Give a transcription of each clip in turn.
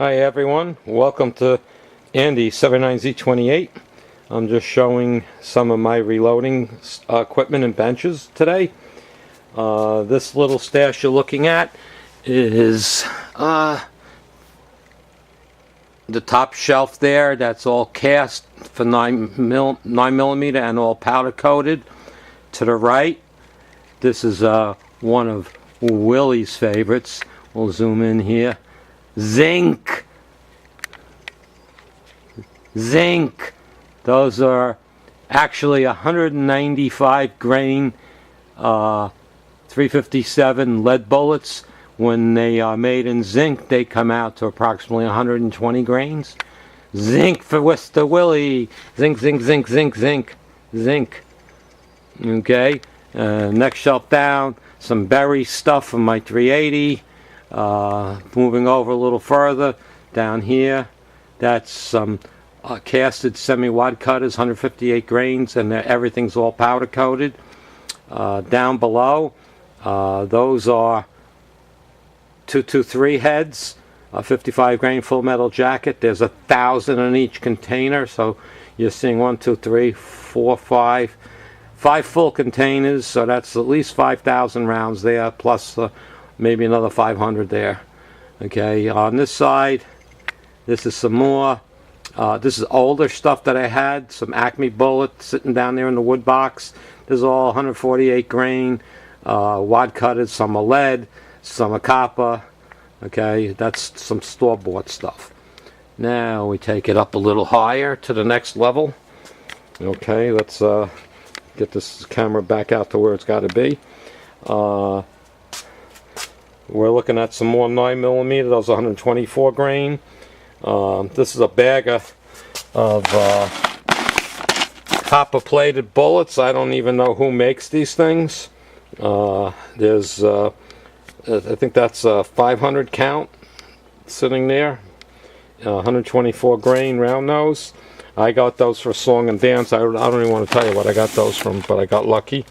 Hi everyone, welcome to Andy 79Z28. I'm just showing some of my reloading equipment and benches today. This little stash you're looking at is the top shelf there. That's all cast for 9mm and all powder coated. To the right, this is one of Willie's favorites. We'll zoom in here. Zinc. Those are actually 195 grain 357 lead bullets. When they are made in zinc, they come out to approximately 120 grains. Zinc for Mr. Willie. Zinc. Okay. Next shelf down, some berry stuff from my 380. Moving over a little further, down here, that's some casted semi-wad cutters, 158 grains, and everything's all powder coated. Down below, those are 223 heads, a 55 grain full metal jacket. There's 1,000 in each container, so you're seeing 1, 2, 3, 4, 5 full containers, so that's at least 5,000 rounds there, plus maybe another 500 there. Okay, on this side, this is some more. This is older stuff that I had. Some Acme bullets sitting down there in the wood box. This is all 148 grain, wad cutted. Some are lead, some are copper. Okay, that's some store-bought stuff. Now we take it up a little higher to the next level. Okay, let's get this camera back out to where it's got to be. We're looking at some more 9mm. Those are 124 grain. This is a bag of copper-plated bullets. I don't even know who makes these things. There's, I think that's a 500 count sitting there. 124 grain round nose. I got those for Song and Dance. I don't even want to tell you what I got those from, but I got lucky.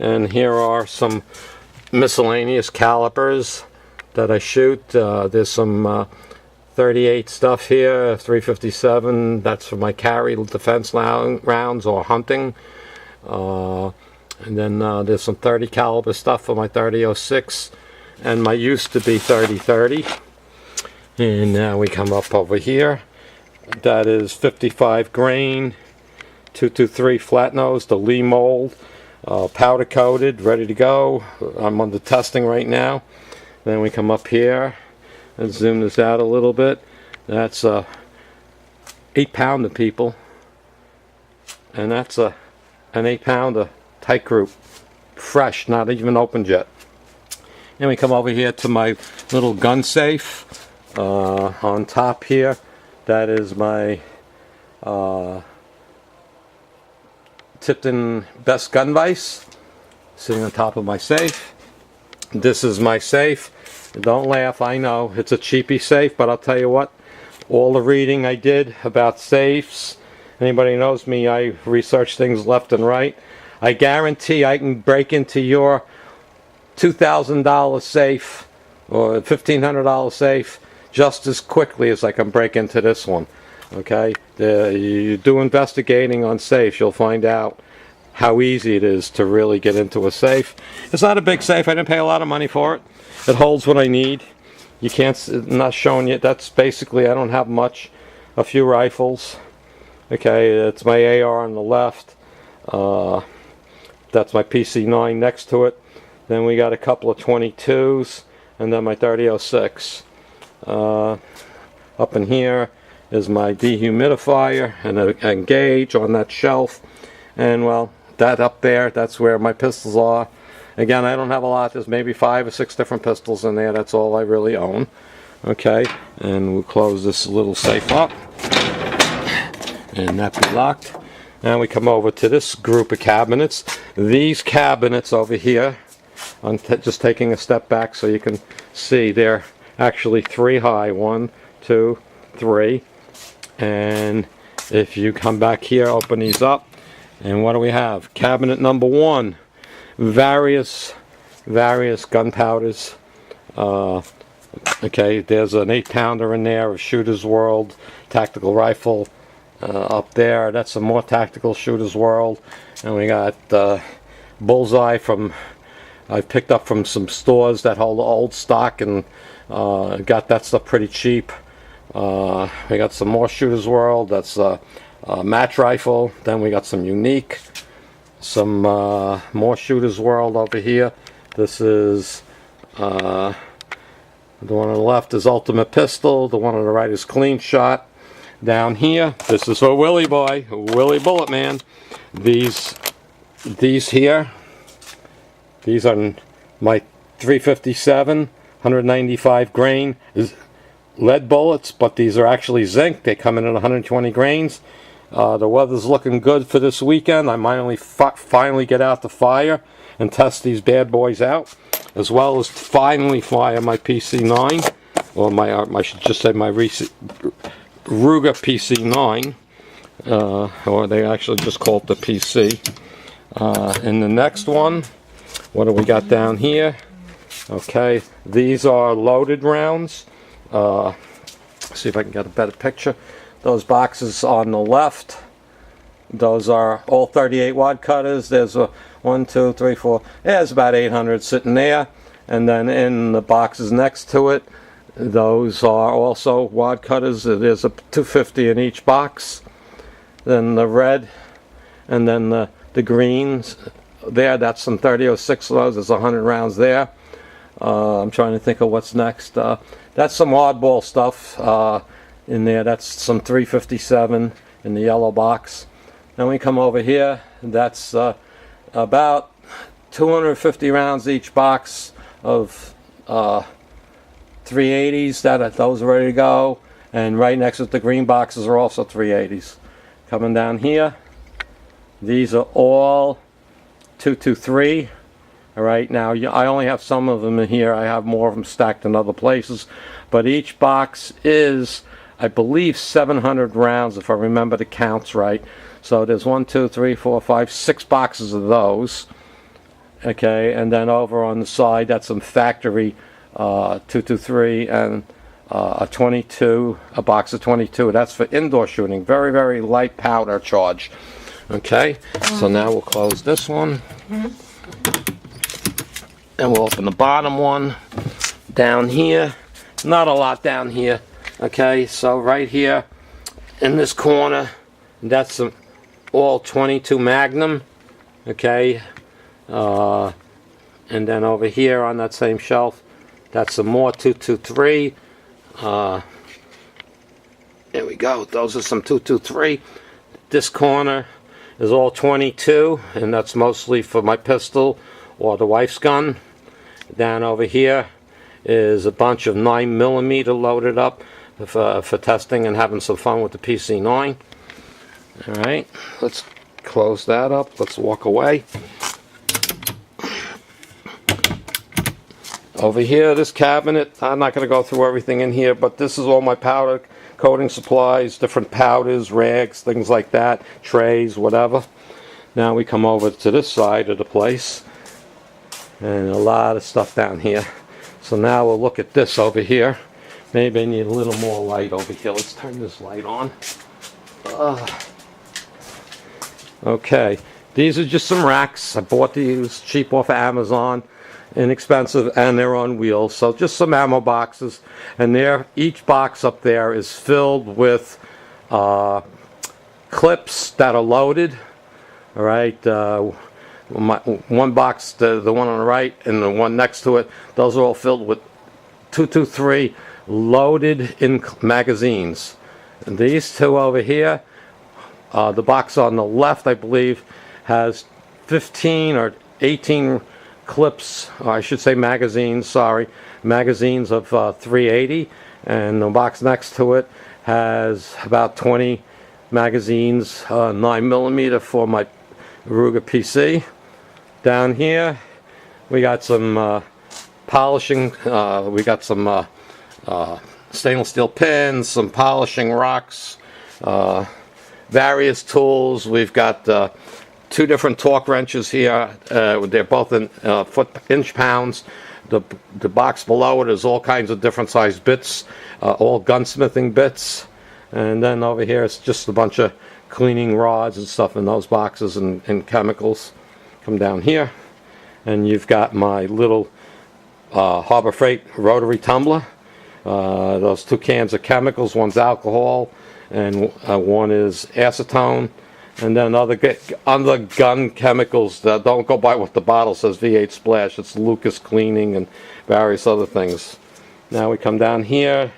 And here are some miscellaneous calibers that I shoot. There's some 38 stuff here, 357. That's for my carry defense rounds or hunting. And then there's some 30 caliber stuff for my 30-06 and my used to be 30-30. And now we come up over here. That is 55 grain 223 flat nose, the Lee mold. Powder coated, ready to go. I'm on the testing right now. Then we come up here and zoom this out a little bit. That's a 8-pounder, people, and that's an 8-pounder tight group, fresh, not even opened yet. And we come over here to my little gun safe. On top here, that is my Tipton Best Gun Vise sitting on top of my safe. This is my safe. Don't laugh, I know it's a cheapy safe, but I'll tell you what, all the reading I did about safes, anybody knows me, I research things left and right. I guarantee I can break into your $2,000 safe or $1,500 safe just as quickly as I can break into this one. Okay, you do investigating on safes, you'll find out how easy it is to really get into a safe. It's not a big safe. I didn't pay a lot of money for it. It holds what I need. You can't, not showing you. That's basically, I don't have much. A few rifles. Okay, it's my AR on the left. That's my PC-9 next to it. Then we got a couple of 22s, and then my 30-06. Up in here is my dehumidifier and a gauge on that shelf, and well, that up there, that's where my pistols are. Again, I don't have a lot. There's maybe 5 or 6 different pistols in there. That's all I really own. Okay, and we'll close this little safe up and that be locked. Now we come over to this group of cabinets. These cabinets over here, I'm just taking a step back so you can see, they're actually 3 high. 1, 2, 3. And if you come back here, open these up, and what do we have? Cabinet number 1, various gunpowders, Okay, there's an 8-pounder in there of Shooter's World tactical rifle up there. That's some more tactical Shooter's World. And we got Bullseye from I've picked up from some stores that hold old stock, and got that stuff pretty cheap. We got some more Shooter's World. That's a match rifle. Then we got some Unique. Some more Shooter's World over here. This is the one on the left is Ultimate Pistol. The one on the right is Clean Shot. Down here, this is for Willie Boy, Willie Bullet Man. These here, these are my 357, 195 grain lead bullets, but these are actually zinc. They come in at 120 grains. The weather's looking good for this weekend. I might only finally get out the fire and test these bad boys out, as well as finally fire my PC9, or I should just say my Ruger PC9, or they actually just call it the PC. And the next one, what do we got down here? Okay, these are loaded rounds. See if I can get a better picture. Those boxes on the left, those are all 38 wad cutters. There's a 1, 2, 3, 4. There's about 800 sitting there. And then in the boxes next to it, those are also wad cutters. There's a 250 in each box. Then the red, and then the greens there. That's some 30-06 of those. There's 100 rounds there. I'm trying to think of what's next. That's some oddball stuff in there. That's some 357 in the yellow box. Then we come over here. That's about 250 rounds each box of 380s. Those are ready to go. And right next to the green boxes are also 380s. Coming down here, these are all 223. All right, now I only have some of them in here. I have more of them stacked in other places. But each box is, I believe, 700 rounds, if I remember the counts right. So there's 1, 2, 3, 4, 5, 6 boxes of those. Okay, and then over on the side, that's some factory 223 and a 22, a box of 22. That's for indoor shooting. Very, very light powder charge. Okay, so now we'll close this one. And we'll open the bottom one. Down here, not a lot down here. Okay, so right here in this corner, that's some all 22 Magnum. Okay, and then over here on that same shelf, that's some more 223. There we go. Those are some 223. This corner is all 22, and that's mostly for my pistol or the wife's gun. Down over here is a bunch of 9mm loaded up for testing and having some fun with the PC9. Alright, let's close that up. Let's walk away. Over here, this cabinet, I'm not going to go through everything in here, but this is all my powder coating supplies, different powders, rags, things like that, trays, whatever. Now we come over to this side of the place, and a lot of stuff down here. So now we'll look at this over here. Maybe I need a little more light over here. Let's turn this light on. Okay, these are just some racks. I bought these cheap off of Amazon, inexpensive, and they're on wheels. So just some ammo boxes, and there, each box up there is filled with clips that are loaded. All right, one box, the one on the right, and the one next to it, those are all filled with 223 loaded in magazines. And these two over here, the box on the left, I believe, has 15 or 18 clips, or I should say magazines, sorry, magazines of 380, and the box next to it has about 20 magazines, 9mm for my Ruger PC. Down here we got some polishing, we got some stainless steel pins, some polishing rocks, various tools. We've got 2 different torque wrenches here. They're both in inch pounds the box below it is all kinds of different sized bits, all gunsmithing bits. And then over here it's just a bunch of cleaning rods and stuff in those boxes, and chemicals. Come down here and you've got my little Harbor Freight rotary tumbler. Those 2 cans of chemicals, one's alcohol and one is acetone. And then other gun chemicals that don't go by what the bottle says, V8 Splash. It's Lucas Cleaning and various other things. Now we come down here.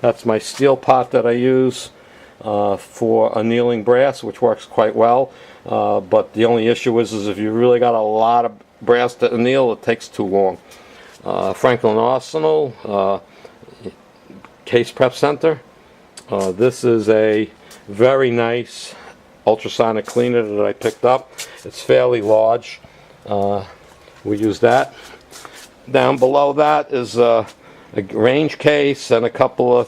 That's my steel pot that I use for annealing brass, which works quite well. But the only issue is if you really got a lot of brass to anneal, it takes too long. Franklin Arsenal Case Prep Center. This is a very nice ultrasonic cleaner that I picked up. It's fairly large. We use that. Down below that is a range case and a couple of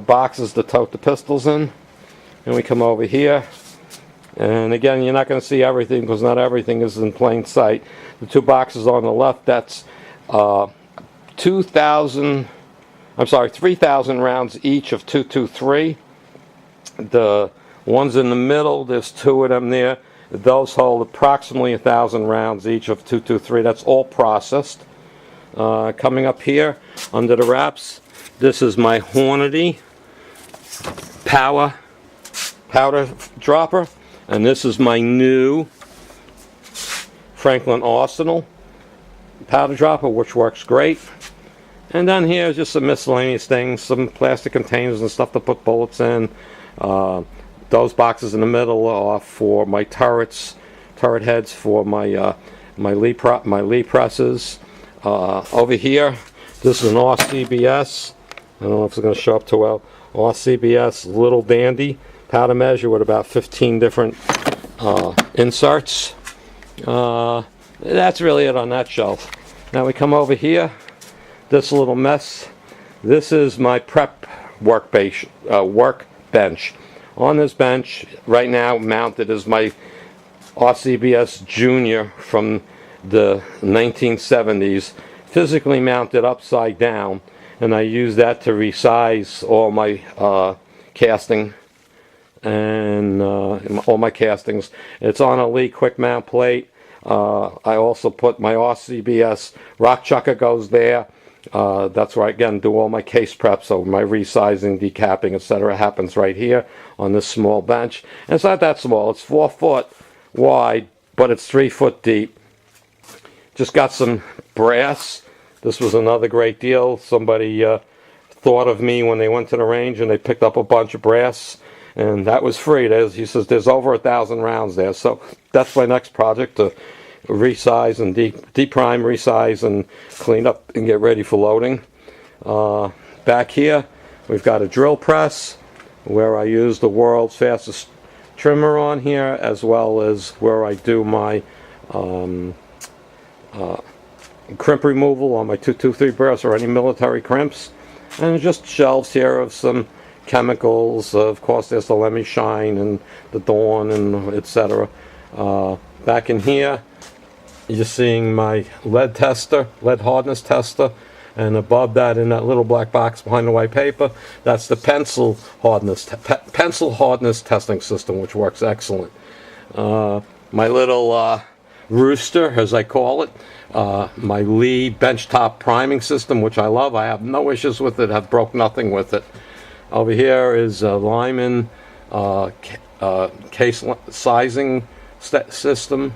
boxes to tote the pistols in. And we come over here. And again, you're not going to see everything because not everything is in plain sight. The 2 boxes on the left, that's 3,000 rounds each of 223. The ones in the middle, there's 2 of them there. Those hold approximately 1,000 rounds each of 223. That's all processed. Coming up here under the wraps, this is my Hornady powder dropper, and this is my new Franklin Arsenal powder dropper, which works great. And down here is just some miscellaneous things, some plastic containers and stuff to put bullets in. Those boxes in the middle are for my turret heads for my my Lee presses. Over here, this is an RCBS. I don't know if it's going to show up too well. RCBS Little Dandy powder measure with about 15 different inserts. That's really it on that shelf. Now we come over here. This little mess. This is my prep workbench. On this bench right now mounted is my RCBS Junior from the 1970s, physically mounted upside down, and I use that to resize all my casting and all my castings. It's on a Lee quick mount plate. I also put my RCBS rock chucker goes there. That's where I again do all my case prep, so my resizing, decapping, etc. happens right here on this small bench. And it's not that small, it's 4 foot wide, but it's 3 foot deep. Just got some brass. This was another great deal. Somebody thought of me when they went to the range and they picked up a bunch of brass, and that was free. He says there's over 1,000 rounds there, so that's my next project, to resize and deprime, resize, and clean up and get ready for loading. Back here we've got a drill press where I use the world's fastest trimmer on here, as well as where I do my crimp removal on my 223 brass or any military crimps. And just shelves here of some chemicals. Of course there's the Lemmy Shine and the Dawn and etc. Back in here you're seeing my lead hardness tester, and above that in that little black box behind the white paper, that's the pencil hardness testing system, which works excellent. My little rooster, as I call it, my Lee benchtop priming system, which I love. I have no issues with it, have broke nothing with it. Over here is a Lyman case sizing system,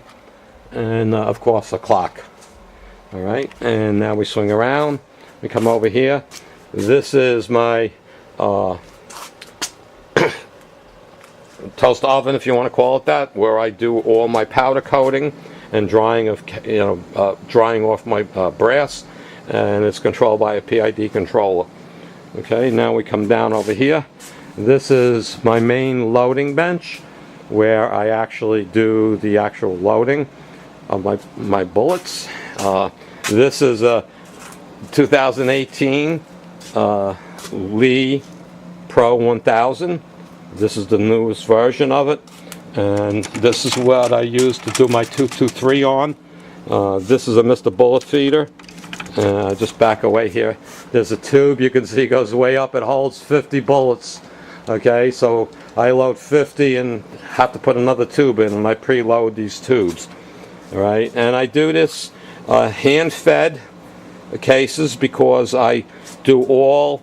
and of course a clock. Alright, and now we swing around, we come over here. This is my toast oven, if you want to call it that, where I do all my powder coating and drying of drying off my brass, and it's controlled by a PID controller. Okay, now we come down over here. This is my main loading bench, where I actually do the actual loading of my bullets. This is a 2018 Lee Pro 1000. This is the newest version of it, and this is what I use to do my 223 on. This is a Mr. Bullet Feeder. Just back away here. There's a tube you can see goes way up. It holds 50 bullets. Okay, so I load 50 and have to put another tube in, and I preload these tubes. All right, and I do this hand-fed cases because I do all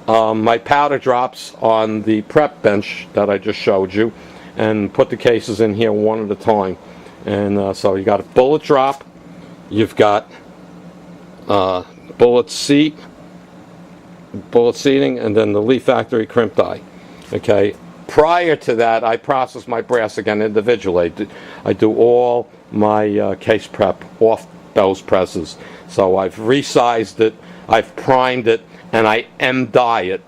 my powder drops on the prep bench that I just showed you, and put the cases in here one at a time. And so you got a bullet drop, you've got bullet seating, and then the Lee Factory crimp die. Okay. Prior to that, I process my brass again individually. I do all my case prep off those presses. So I've resized it, I've primed it, and I M-die it.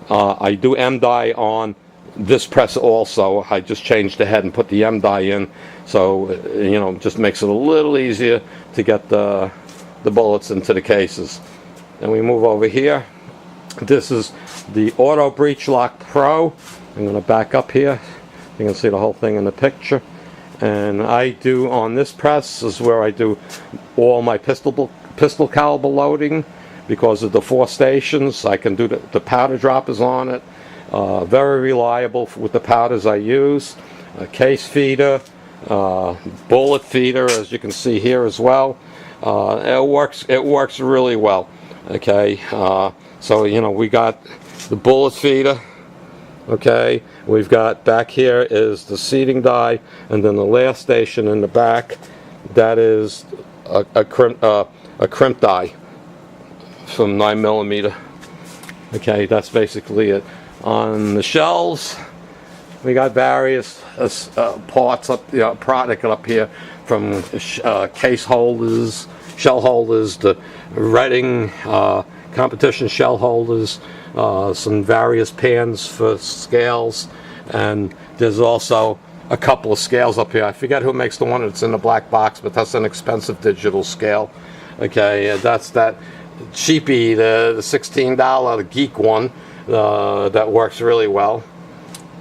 I do M-die on this press also. I just changed the head and put the M-die in. So, it just makes it a little easier to get the bullets into the cases. Then we move over here. This is the Auto Breech Lock Pro. I'm going to back up here. You can see the whole thing in the picture. And I do on this press is where I do all my pistol caliber loading because of the 4 stations. I can do the powder droppers on it. Very reliable with the powders I use. A case feeder, bullet feeder, as you can see here as well. It works really well. Okay, so we got the bullet feeder. Okay, we've got back here is the seating die, and then the last station in the back, that is a crimp die from 9mm. Okay, that's basically it. On the shelves, we got various parts up, product up here, from case holders, shell holders, to Redding competition shell holders, some various pans for scales, and there's also a couple of scales up here. I forget who makes the one that's in the black box, but that's an expensive digital scale. Okay, that's that cheapy, the $16 Geek one that works really well.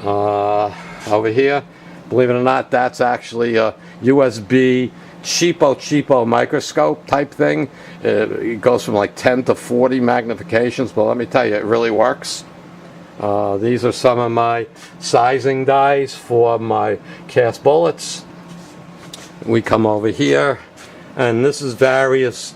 Over here, believe it or not, that's actually a USB cheapo microscope type thing. It goes from like 10 to 40 magnifications, but let me tell you, it really works. These are some of my sizing dies for my cast bullets. We come over here, and this is various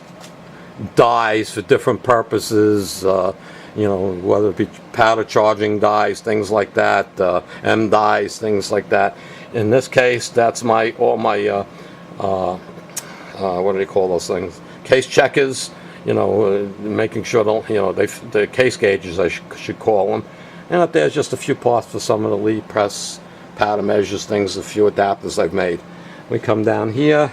dies for different purposes, whether it be powder charging dies, things like that, M dies, things like that. In this case, that's all my what do they call those things? Case checkers. Making sure the case gauges, I should call them. And up there's just a few parts for some of the Lee press powder measures, things, a few adapters I've made. We come down here,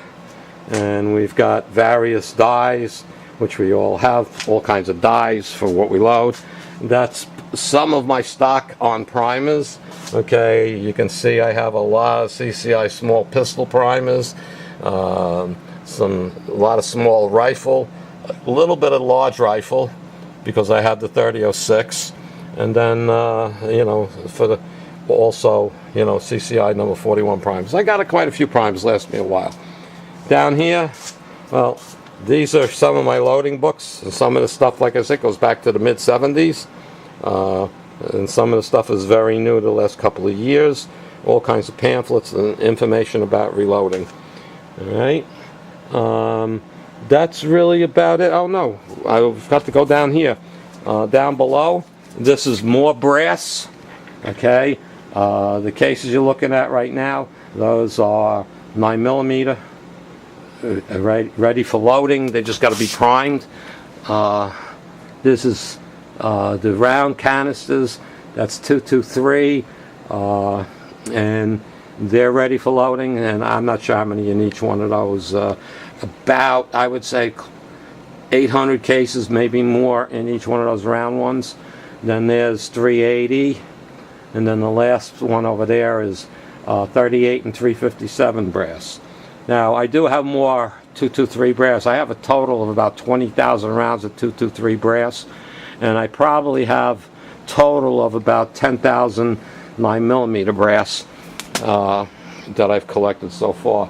and we've got various dies, which we all have, all kinds of dies for what we load. That's some of my stock on primers. Okay, you can see I have a lot of CCI small pistol primers, a lot of small rifle, a little bit of large rifle because I have the 30-06, and then for the also CCI number 41 primers. I got quite a few primers, last me a while. Down here, well, these are some of my loading books, and some of the stuff, like I said, goes back to the mid-70s. And some of the stuff is very new the last couple of years. All kinds of pamphlets and information about reloading. Alright. That's really about it. Oh no, I've got to go down here. Down below, this is more brass. Okay. The cases you're looking at right now, those are 9mm. Ready for loading. They just got to be primed. This is the round canisters. That's 223, and they're ready for loading. And I'm not sure how many in each one of those. About, I would say, 800 cases, maybe more in each one of those round ones. Then there's 380, and then the last one over there is 38 and 357 brass. Now, I do have more 223 brass. I have a total of about 20,000 rounds of 223 brass, and I probably have total of about 10,000 9mm brass that I've collected so far.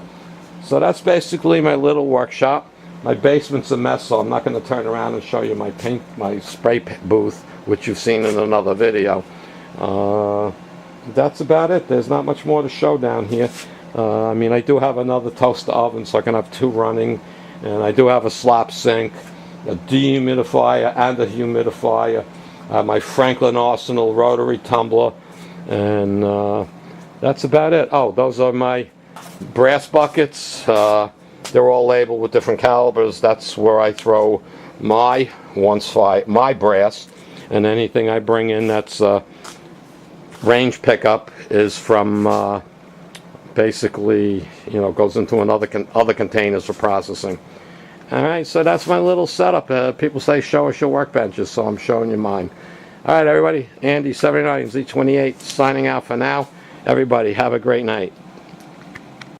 So that's basically my little workshop. My basement's a mess, so I'm not going to turn around and show you my spray booth, which you've seen in another video. That's about it. There's not much more to show down here. I mean, I do have another toaster oven, so I can have 2 running, and I do have a slop sink, a dehumidifier and a humidifier, my Franklin Arsenal rotary tumbler, and that's about it. Oh, those are my brass buckets. They're all labeled with different calibers. That's where I throw my my brass, and anything I bring in that's range pickup is from basically, you know, goes into other containers for processing. All right, so that's my little setup. People say show us your workbenches, so I'm showing you mine. All right, everybody. Andy 79 Z28 signing out for now. Everybody, have a great night.